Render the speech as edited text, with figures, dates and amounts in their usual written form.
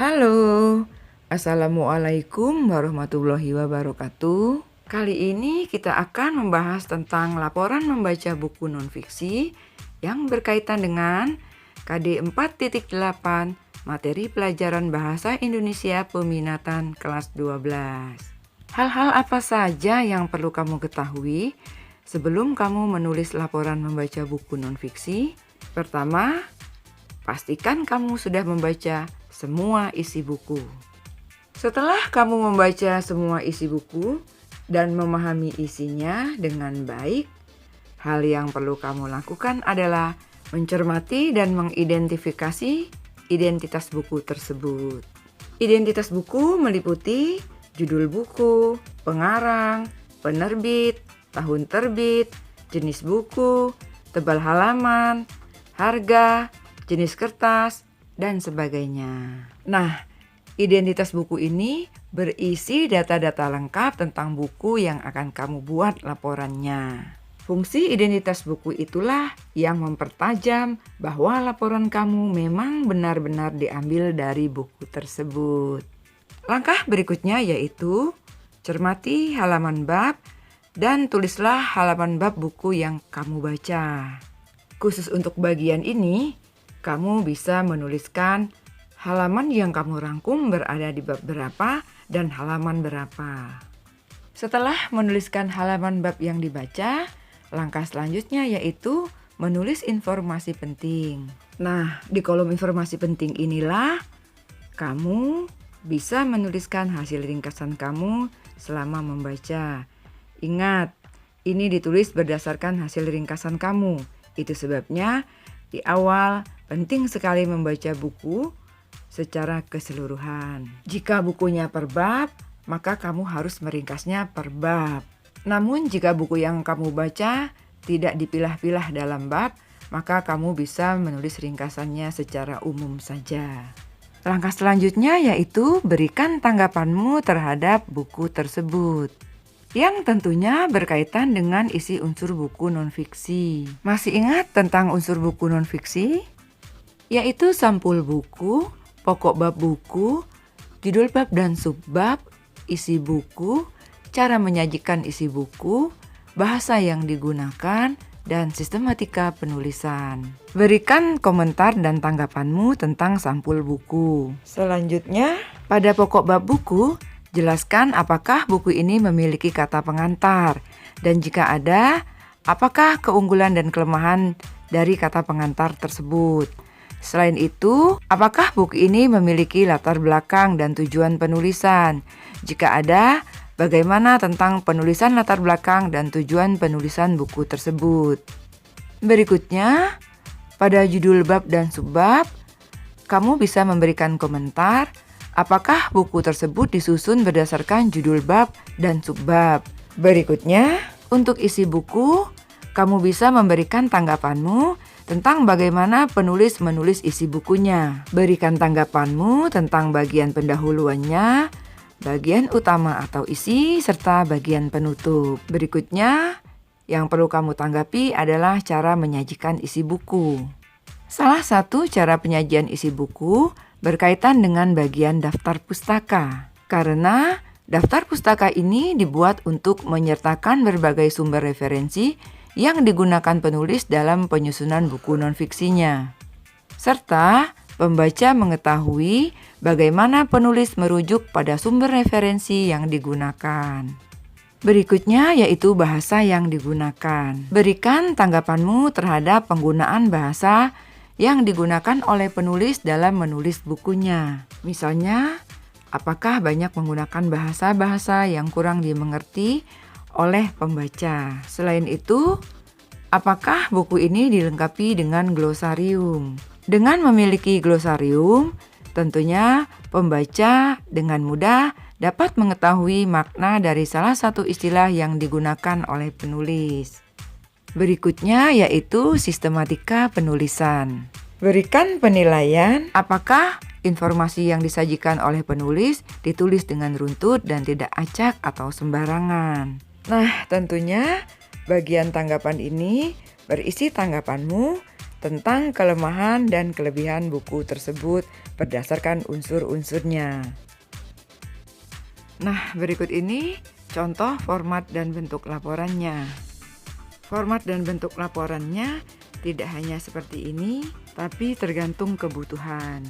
Halo, Assalamualaikum warahmatullahi wabarakatuh. Kali ini kita akan membahas tentang laporan membaca buku nonfiksi yang berkaitan dengan KD 4.8 materi pelajaran bahasa Indonesia peminatan kelas 12. Hal-hal apa saja yang perlu kamu ketahui sebelum kamu menulis laporan membaca buku nonfiksi? Pertama, pastikan kamu sudah membaca semua isi buku. Setelah kamu membaca semua isi buku dan memahami isinya dengan baik, hal yang perlu kamu lakukan adalah mencermati dan mengidentifikasi identitas buku tersebut. Identitas buku meliputi judul buku, pengarang, penerbit, tahun terbit, jenis buku, tebal halaman, harga, jenis kertas, dan sebagainya. Nah, identitas buku ini berisi data-data lengkap tentang buku yang akan kamu buat laporannya. Fungsi identitas buku itulah yang mempertajam bahwa laporan kamu memang benar-benar diambil dari buku tersebut. Langkah berikutnya yaitu cermati halaman bab dan tulislah halaman bab buku yang kamu baca. Khusus untuk bagian ini, kamu bisa menuliskan halaman yang kamu rangkum berada di bab berapa dan halaman berapa. Setelah menuliskan halaman bab yang dibaca, langkah selanjutnya yaitu menulis informasi penting. Nah, di kolom informasi penting inilah kamu bisa menuliskan hasil ringkasan kamu selama membaca. Ingat, ini ditulis berdasarkan hasil ringkasan kamu. Itu sebabnya di awal penting sekali membaca buku secara keseluruhan. Jika bukunya per bab, maka kamu harus meringkasnya per bab. Namun jika buku yang kamu baca tidak dipilah-pilah dalam bab, maka kamu bisa menulis ringkasannya secara umum saja. Langkah selanjutnya yaitu berikan tanggapanmu terhadap buku tersebut, yang tentunya berkaitan dengan isi unsur buku nonfiksi. Masih ingat tentang unsur buku nonfiksi? Yaitu sampul buku, pokok bab buku, judul bab dan subbab, isi buku, cara menyajikan isi buku, bahasa yang digunakan, dan sistematika penulisan. Berikan komentar dan tanggapanmu tentang sampul buku. Selanjutnya, pada pokok bab buku, jelaskan apakah buku ini memiliki kata pengantar, dan jika ada, apakah keunggulan dan kelemahan dari kata pengantar tersebut. Selain itu, apakah buku ini memiliki latar belakang dan tujuan penulisan? Jika ada, bagaimana tentang penulisan latar belakang dan tujuan penulisan buku tersebut? Berikutnya, pada judul bab dan subbab, kamu bisa memberikan komentar apakah buku tersebut disusun berdasarkan judul bab dan subbab. Berikutnya, untuk isi buku, kamu bisa memberikan tanggapanmu tentang bagaimana penulis menulis isi bukunya. Berikan tanggapanmu tentang bagian pendahuluannya, bagian utama atau isi, serta bagian penutup. Berikutnya, yang perlu kamu tanggapi adalah cara menyajikan isi buku. Salah satu cara penyajian isi buku berkaitan dengan bagian daftar pustaka. Karena daftar pustaka ini dibuat untuk menyertakan berbagai sumber referensi yang digunakan penulis dalam penyusunan buku nonfiksinya. Serta pembaca mengetahui bagaimana penulis merujuk pada sumber referensi yang digunakan. Berikutnya yaitu bahasa yang digunakan. Berikan tanggapanmu terhadap penggunaan bahasa yang digunakan oleh penulis dalam menulis bukunya. Misalnya, apakah banyak menggunakan bahasa-bahasa yang kurang dimengerti oleh pembaca. Selain itu, apakah buku ini dilengkapi dengan glosarium? Dengan memiliki glosarium, tentunya pembaca dengan mudah dapat mengetahui makna dari salah satu istilah yang digunakan oleh penulis. Berikutnya yaitu sistematika penulisan. Berikan penilaian apakah informasi yang disajikan oleh penulis ditulis dengan runtut dan tidak acak atau sembarangan. Nah, tentunya bagian tanggapan ini berisi tanggapanmu tentang kelemahan dan kelebihan buku tersebut berdasarkan unsur-unsurnya. Nah, berikut ini contoh format dan bentuk laporannya. Format dan bentuk laporannya tidak hanya seperti ini, tapi tergantung kebutuhan.